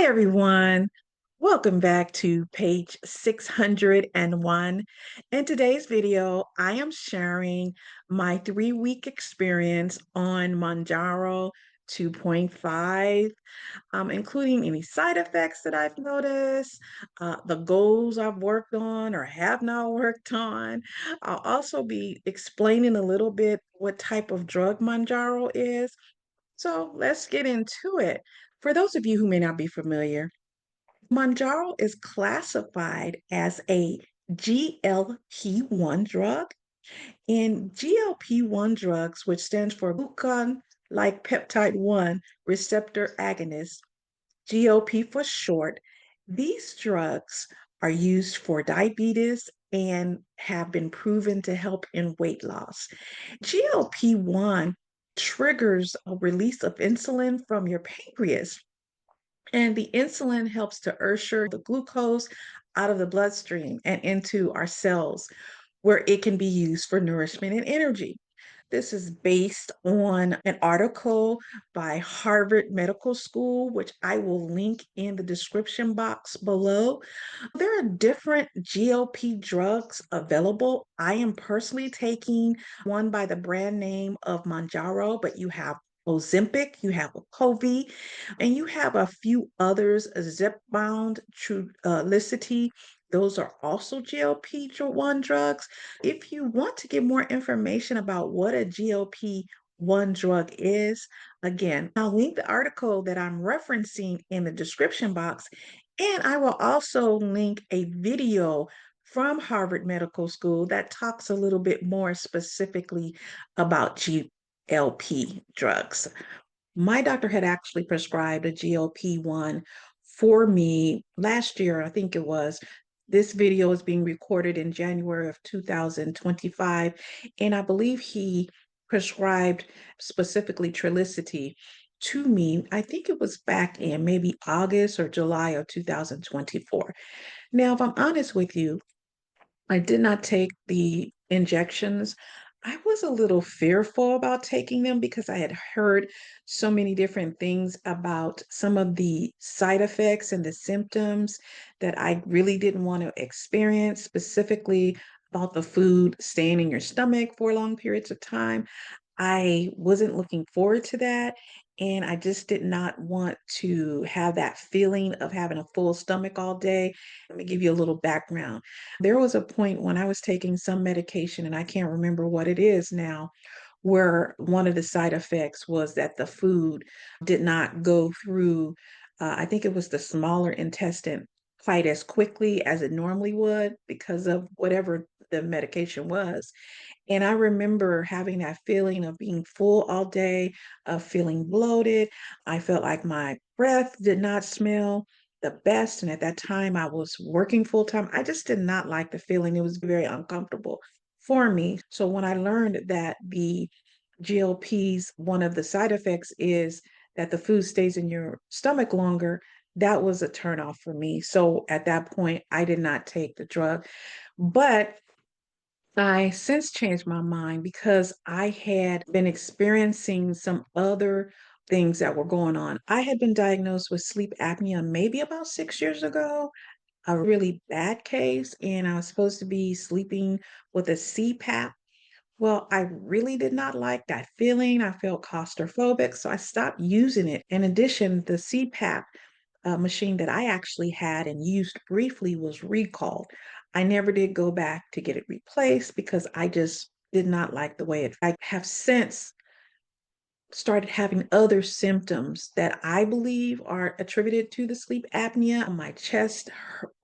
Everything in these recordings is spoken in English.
Hi, everyone. Welcome back to page 601. In today's video, I am sharing my 3-week experience on Mounjaro 2.5, including any side effects that I've noticed, the goals I've worked on or have not worked on. I'll also be explaining a little bit what type of drug Mounjaro is. So let's get into it. For those of you who may not be familiar, Mounjaro is classified as a GLP-1 drug, and GLP-1 drugs, which stands for glucagon-like peptide 1 receptor agonist, GLP for short, these drugs are used for diabetes and have been proven to help in weight loss. GLP-1 triggers a release of insulin from your pancreas, and the insulin helps to usher the glucose out of the bloodstream and into our cells, where it can be used for nourishment and energy. This is based on an article by Harvard Medical School, which I will link in the description box below. There are different GLP drugs available. I am personally taking one by the brand name of Mounjaro, but you have Ozempic, you have Wegovy, and you have a few others, Zepbound, Trulicity. Those are also GLP-1 drugs. If you want to get more information about what a GLP-1 drug is, again, I'll link the article that I'm referencing in the description box, and I will also link a video from Harvard Medical School that talks a little bit more specifically about GLP drugs. My doctor had actually prescribed a GLP-1 for me last year, I think it was. This video is being recorded in January of 2025, and I believe he prescribed specifically Trulicity to me. I think it was back in maybe August or July of 2024. Now, if I'm honest with you, I did not take the injections. I was a little fearful about taking them because I had heard so many different things about some of the side effects and the symptoms that I really didn't want to experience, specifically about the food staying in your stomach for long periods of time. I wasn't looking forward to that. And I just did not want to have that feeling of having a full stomach all day. Let me give you a little background. There was a point when I was taking some medication, and I can't remember what it is now, where one of the side effects was that the food did not go through, I think it was the smaller intestine, quite as quickly as it normally would because of whatever the medication was. And I remember having that feeling of being full all day, of feeling bloated. I felt like my breath did not smell the best. And at that time, I was working full time. I just did not like the feeling. It was very uncomfortable for me. So when I learned that the GLPs, one of the side effects is that the food stays in your stomach longer, that was a turnoff for me. So at that point, I did not take the drug. But I since changed my mind because I had been experiencing some other things that were going on. I had been diagnosed with sleep apnea maybe about 6 years ago, a really bad case, and I was supposed to be sleeping with a CPAP. Well, I really did not like that feeling. I felt claustrophobic, so I stopped using it. In addition, the CPAP machine that I actually had and used briefly was recalled. I never did go back to get it replaced because I just did not like the way it. I have since started having other symptoms that I believe are attributed to the sleep apnea. My chest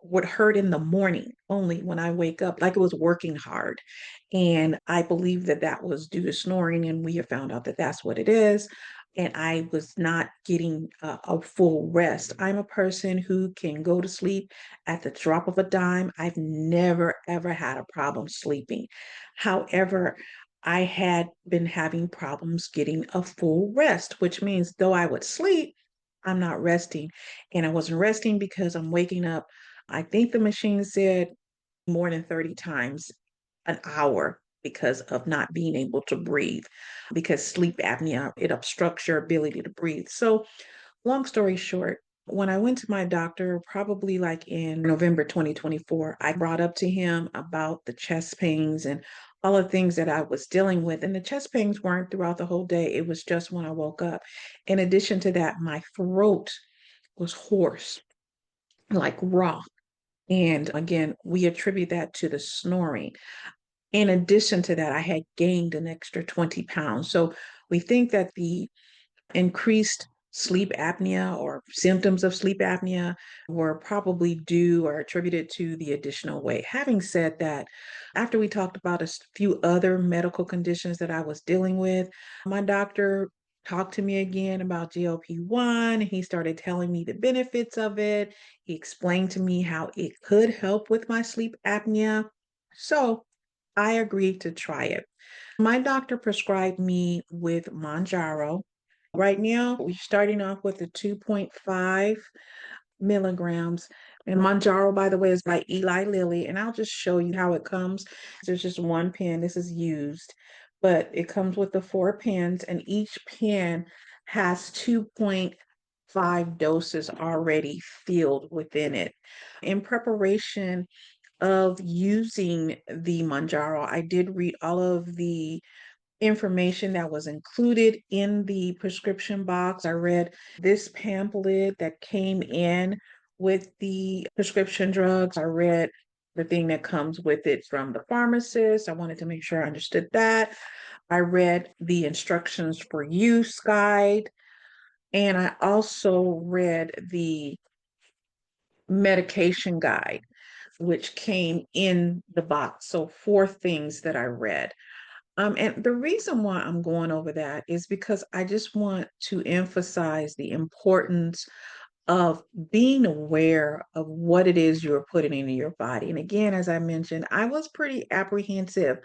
would hurt in the morning only when I wake up, like it was working hard. And I believe that that was due to snoring, and we have found out that that's what it is. And I was not getting a full rest. I'm a person who can go to sleep at the drop of a dime. I've never, ever had a problem sleeping. However, I had been having problems getting a full rest, which means though I would sleep, I'm not resting. And I wasn't resting because I'm waking up, I think the machine said more than 30 times an hour because of not being able to breathe, because sleep apnea, it obstructs your ability to breathe. So long story short, When I went to my doctor, probably like in November 2024, I brought up to him about the chest pains and all the things that I was dealing with. And the chest pains weren't throughout the whole day, it was just when I woke up. In addition to that, my throat was hoarse, like raw. And again, we attribute that to the snoring. In addition to that, I had gained an extra 20 pounds. So we think that the increased sleep apnea or symptoms of sleep apnea were probably due or attributed to the additional weight. Having said that, after we talked about a few other medical conditions that I was dealing with, my doctor talked to me again about GLP-1 and he started telling me the benefits of it. He explained to me how it could help with my sleep apnea. So I agreed to try it. My doctor prescribed me with Mounjaro. Right now, we're starting off with the 2.5 milligrams. And Mounjaro, by the way, is by Eli Lilly. And I'll just show you how it comes. There's just one pen. This is used, but it comes with the 4 pens, and each pen has 2.5 doses already filled within it. In preparation of using the Mounjaro, I did read all of the information that was included in the prescription box. I read this pamphlet that came in with the prescription drugs. I read the thing that comes with it from the pharmacist. I wanted to make sure I understood that. I read the instructions for use guide, and I also read the medication guide, which came in the box. So, four things that I read. And the reason why I'm going over that is because I just want to emphasize the importance of being aware of what it is you're putting into your body. And again, as I mentioned, I was pretty apprehensive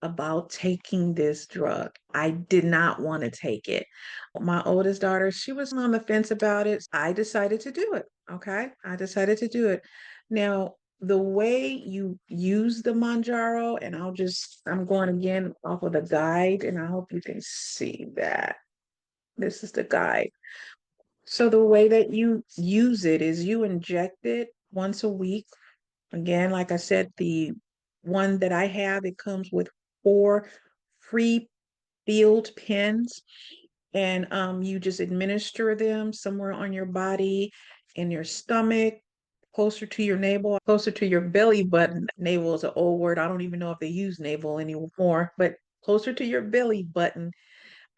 about taking this drug. I did not want to take it. My oldest daughter, she was on the fence about it. I decided to do it. Okay. I decided to do it. Now, the way you use the Mounjaro, and I'm going again off of the guide, and I hope you can see that. This is the guide. So, the way that you use it is you inject it once a week. Again, like I said, the one that I have, it comes with 4 pre-filled pens, and you just administer them somewhere on your body, in your stomach, closer to your navel, closer to your belly button. Navel is an old word. I don't even know if they use navel anymore, but closer to your belly button.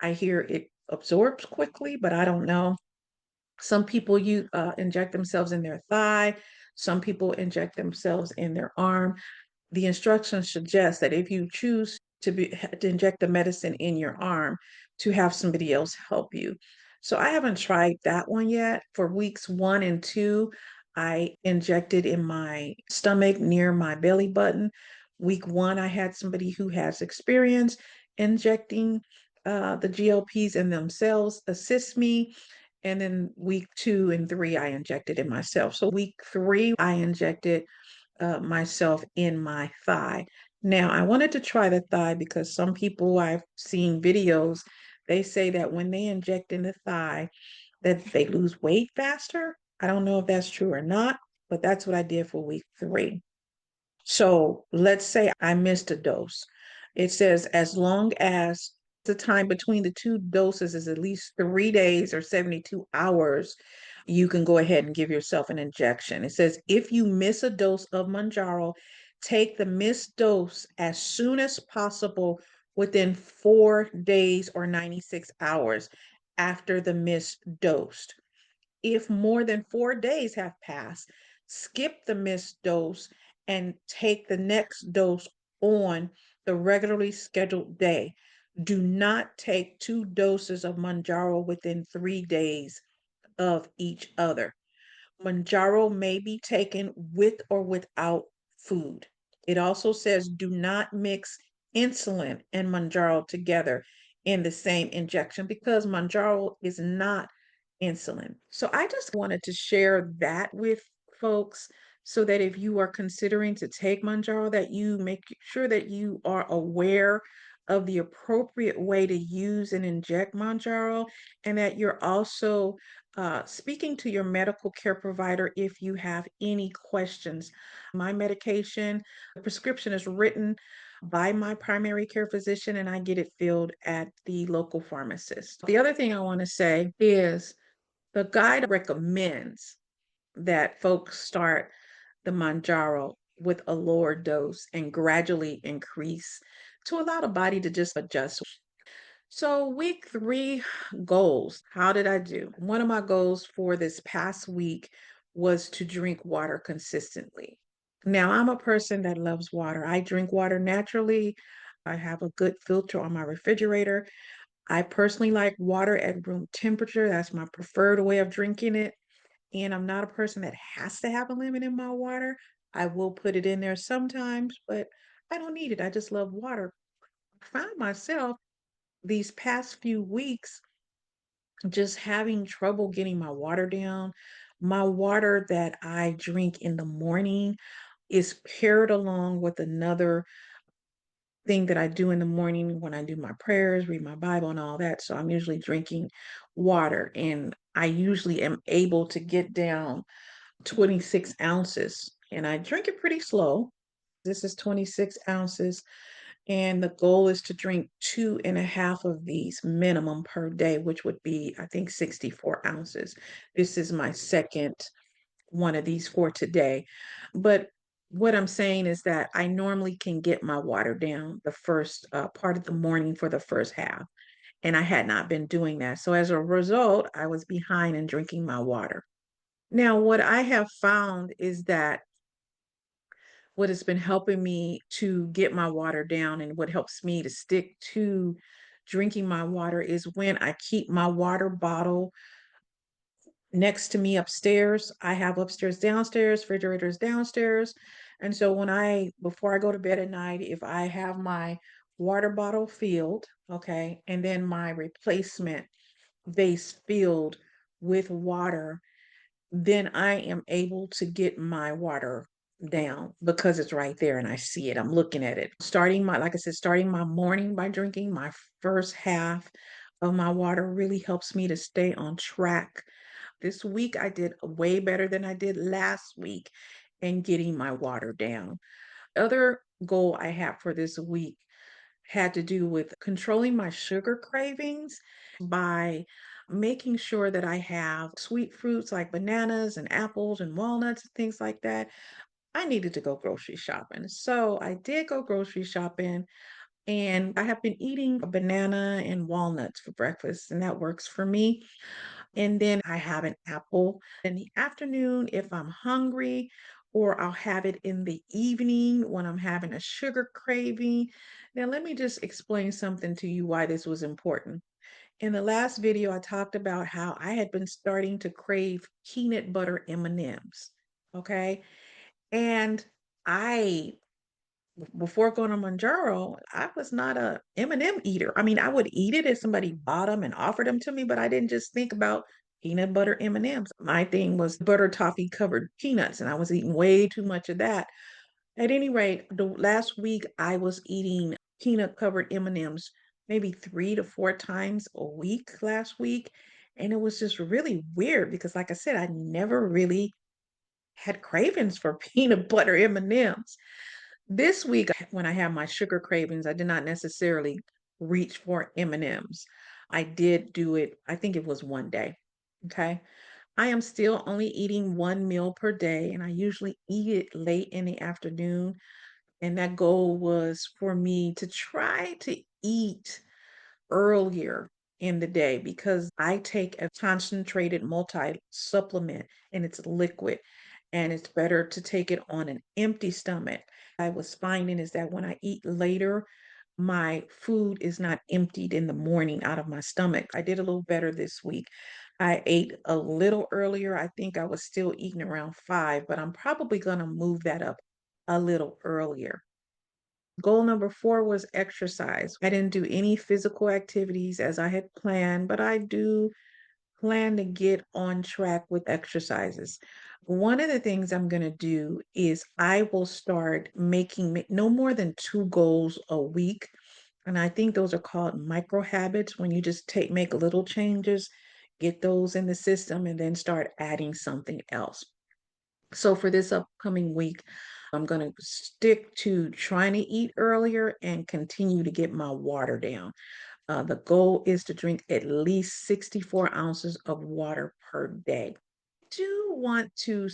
I hear it absorbs quickly, but I don't know. Some people inject themselves in their thigh. Some people inject themselves in their arm. The instructions suggest that if you choose to inject the medicine in your arm, to have somebody else help you. So I haven't tried that one yet. For weeks 1 and 2, I injected in my stomach near my belly button. Week 1, I had somebody who has experience injecting the GLPs in themselves assist me. And then week 2 and 3, I injected it myself. So week 3, I injected myself in my thigh. Now, I wanted to try the thigh because some people I've seen videos, they say that when they inject in the thigh, that they lose weight faster. I don't know if that's true or not, but that's what I did for week 3. So let's say I missed a dose. It says as long as the time between the two doses is at least 3 days or 72 hours, you can go ahead and give yourself an injection. It says if you miss a dose of Mounjaro, take the missed dose as soon as possible within 4 days or 96 hours after the missed dose. If more than 4 days have passed, skip the missed dose and take the next dose on the regularly scheduled day. Do not take 2 doses of Mounjaro within 3 days of each other. Mounjaro may be taken with or without food. It also says do not mix insulin and Mounjaro together in the same injection because Mounjaro is not insulin. So I just wanted to share that with folks so that if you are considering to take Mounjaro, that you make sure that you are aware of the appropriate way to use and inject Mounjaro, and that you're also speaking to your medical care provider if you have any questions. My medication, the prescription is written by my primary care physician, and I get it filled at the local pharmacist. The other thing I want to say is the guide recommends that folks start the Mounjaro with a lower dose and gradually increase to allow the body to just adjust. So, week 3 goals. How did I do? One of my goals for this past week was to drink water consistently. Now, I'm a person that loves water. I drink water naturally. I have a good filter on my refrigerator. I personally like water at room temperature. That's my preferred way of drinking it. And I'm not a person that has to have a lemon in my water. I will put it in there sometimes, but I don't need it. I just love water. I find myself these past few weeks just having trouble getting my water down. My water that I drink in the morning is paired along with another thing that I do in the morning when I do my prayers, read my Bible, and all that. So I'm usually drinking water, and I usually am able to get down 26 ounces, and I drink it pretty slow. This is 26 ounces, and the goal is to drink 2.5 of these minimum per day, which would be, I think, 64 ounces. This is my second one of these for today. But what I'm saying is that I normally can get my water down the first part of the morning for the first half, and I had not been doing that. So as a result, I was behind in drinking my water. Now, what I have found is that what has been helping me to get my water down and what helps me to stick to drinking my water is when I keep my water bottle next to me upstairs. I have upstairs, downstairs, refrigerators downstairs. And so before I go to bed at night, if I have my water bottle filled, okay, and then my replacement vase filled with water, then I am able to get my water down because it's right there and I see it. I'm looking at it. Like I said, starting my morning by drinking my first half of my water really helps me to stay on track. This week I did way better than I did last week in getting my water down. Other goal I have for this week had to do with controlling my sugar cravings by making sure that I have sweet fruits like bananas and apples and walnuts and things like that. I needed to go grocery shopping. So I did go grocery shopping, and I have been eating a banana and walnuts for breakfast, and that works for me. And then I have an apple in the afternoon if I'm hungry, or I'll have it in the evening when I'm having a sugar craving. Now, let me just explain something to you why this was important. In the last video, I talked about how I had been starting to crave peanut butter M&Ms, okay? And I before going on Mounjaro, I was not a M&M eater. I mean, I would eat it if somebody bought them and offered them to me, but I didn't just think about peanut butter M&Ms. My thing was butter toffee covered peanuts, and I was eating way too much of that. At any rate, the last week I was eating peanut covered M&Ms maybe 3 to 4 times a week last week, and it was just really weird because, like I said, I never really had cravings for peanut butter M&Ms. This week, when I had my sugar cravings, I did not necessarily reach for M&Ms. I did do it, I think it was one day. Okay. I am still only eating one meal per day, and I usually eat it late in the afternoon. And that goal was for me to try to eat earlier in the day because I take a concentrated multi supplement and it's liquid, and it's better to take it on an empty stomach. I was finding is that when I eat later, my food is not emptied in the morning out of my stomach. I did a little better this week. I ate a little earlier. I think I was still eating around 5, but I'm probably going to move that up a little earlier. Goal number 4 was exercise. I didn't do any physical activities as I had planned, but I do plan to get on track with exercises. One of the things I'm going to do is I will start making no more than 2 goals a week. And I think those are called micro habits when you just make little changes, get those in the system, and then start adding something else. So for this upcoming week, I'm going to stick to trying to eat earlier and continue to get my water down. The goal is to drink at least 64 ounces of water per day. Do want to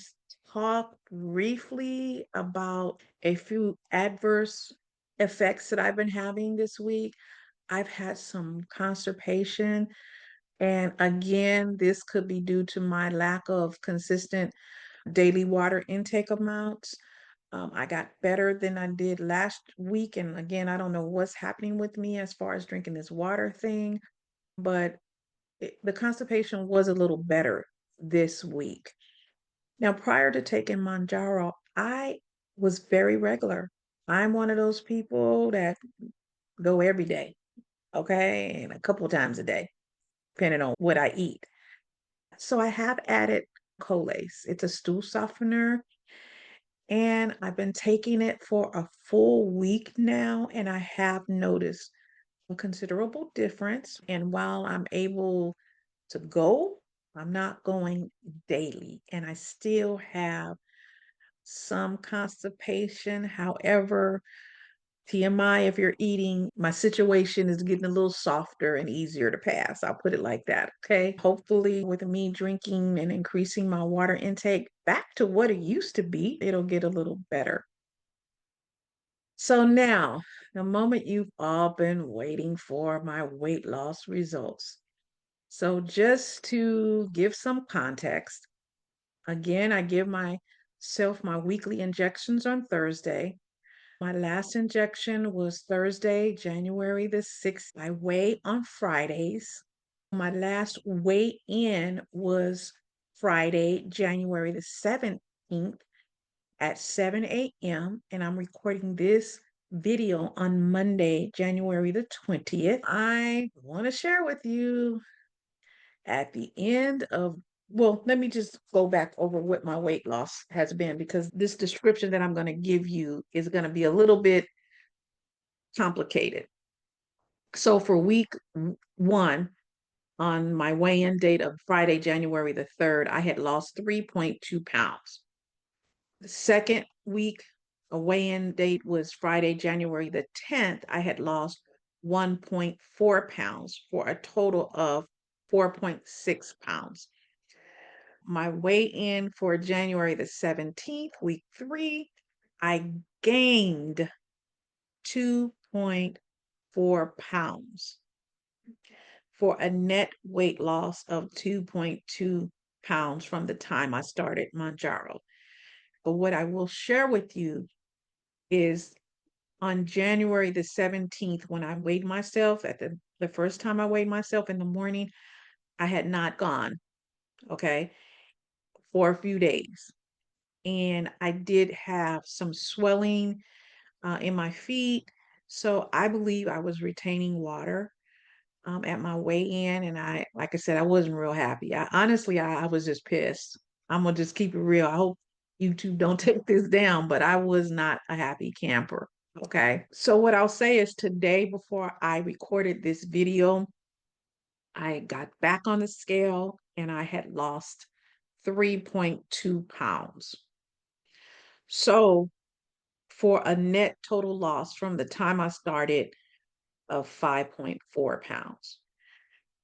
talk briefly about a few adverse effects that I've been having this week. I've had some constipation, and again, this could be due to my lack of consistent daily water intake amounts. I got better than I did last week, and again, I don't know what's happening with me as far as drinking this water thing, but the constipation was a little better this week. Now, prior to taking Mounjaro, I was very regular. I'm one of those people that go every day, okay, and a couple times a day, depending on what I eat. So I have added Colace. It's a stool softener, and I've been taking it for a full week now, and I have noticed a considerable difference. And while I'm able to go, I'm not going daily, and I still have some constipation. However, TMI, if you're eating, my situation is getting a little softer and easier to pass. I'll put it like that. Okay. Hopefully, with me drinking and increasing my water intake back to what it used to be, it'll get a little better. So now, the moment you've all been waiting for, my weight loss results. So just to give some context, again, I give myself my weekly injections on Thursday. My last injection was Thursday, January the 6th. I weigh on Fridays. My last weigh in was Friday, January the 17th at 7 a.m. And I'm recording this video on Monday, January the 20th. I want to share with you at the end of, well, let me just go back over what my weight loss has been, because this description that I'm going to give you is going to be a little bit complicated. So for week one, on my weigh-in date of Friday, January the 3rd, I had lost 3.2 pounds. The second week, a weigh-in date was Friday, January the 10th. I had lost 1.4 pounds for a total of 4.6 pounds. My weigh-in for January the 17th, week three, I gained 2.4 pounds for a net weight loss of 2.2 pounds from the time I started Mounjaro. But what I will share with you is on January the 17th, when I weighed myself at the first time I weighed myself in the morning, I had not gone, okay, for a few days. And I did have some swelling in my feet. So I believe I was retaining water at my weigh-in, and like I said, I wasn't real happy. I was just pissed. I'm gonna just keep it real. I hope YouTube don't take this down, but I was not a happy camper. Okay. So what I'll say is today, before I recorded this video, I got back on the scale and I had lost 3.2 pounds. So for a net total loss from the time I started of 5.4 pounds.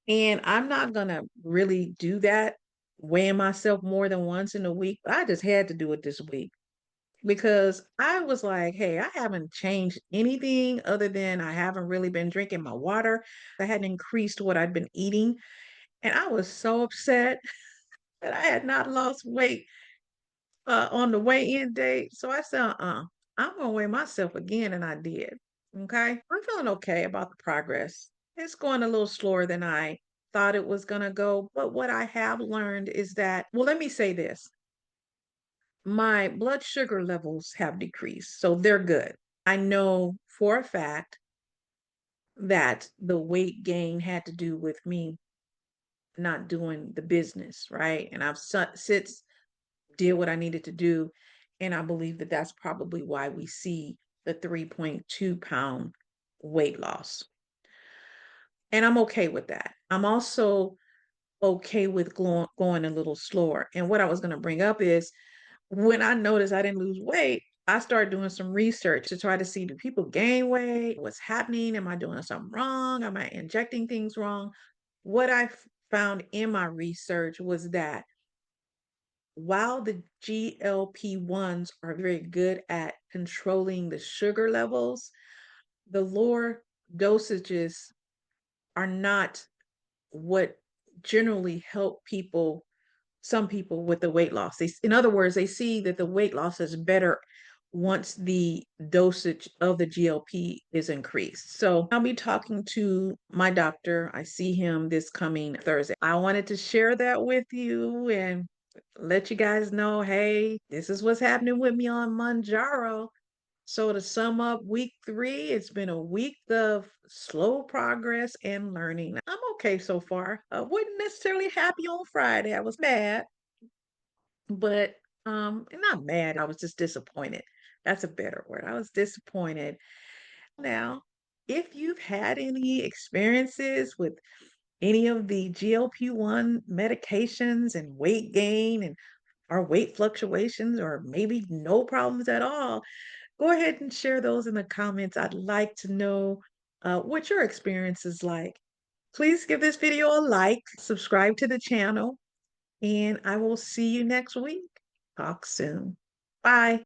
And I'm not going to really do that, weighing myself more than once in a week. I just had to do it this week because I was like, hey, I haven't changed anything other than I haven't really been drinking my water. I hadn't increased what I'd been eating. And I was so upset that I had not lost weight on the weigh-in date. So I said, I'm going to weigh myself again. And I did. Okay. I'm feeling okay about the progress. It's going a little slower than I thought it was going to go. But what I have learned is that, well, let me say this, my blood sugar levels have decreased. So they're good. I know for a fact that the weight gain had to do with me not doing the business, right? And I've since did what I needed to do. And I believe that that's probably why we see the 3.2 pound weight loss. And I'm okay with that. I'm also okay with going a little slower. And what I was going to bring up is when I noticed I didn't lose weight, I started doing some research to try to see, do people gain weight? What's happening? Am I doing something wrong? Am I injecting things wrong? What I found in my research was that while the GLP-1s are very good at controlling the sugar levels, the lower dosages are not what generally help people, some people, with the weight loss. In other words, they see that the weight loss is better once the dosage of the GLP is increased. So I'll be talking to my doctor. I see him this coming Thursday. I wanted to share that with you and let you guys know, hey, this is what's happening with me on Mounjaro. So to sum up week 3, it's been a week of slow progress and learning. I'm okay so far. I wasn't necessarily happy on Friday. I was mad, but not mad. I was just disappointed. That's a better word. I was disappointed. Now, if you've had any experiences with any of the GLP-1 medications and weight gain and or weight fluctuations or maybe no problems at all, go ahead and share those in the comments. I'd like to know what your experience is like. Please give this video a like, subscribe to the channel, and I will see you next week. Talk soon. Bye.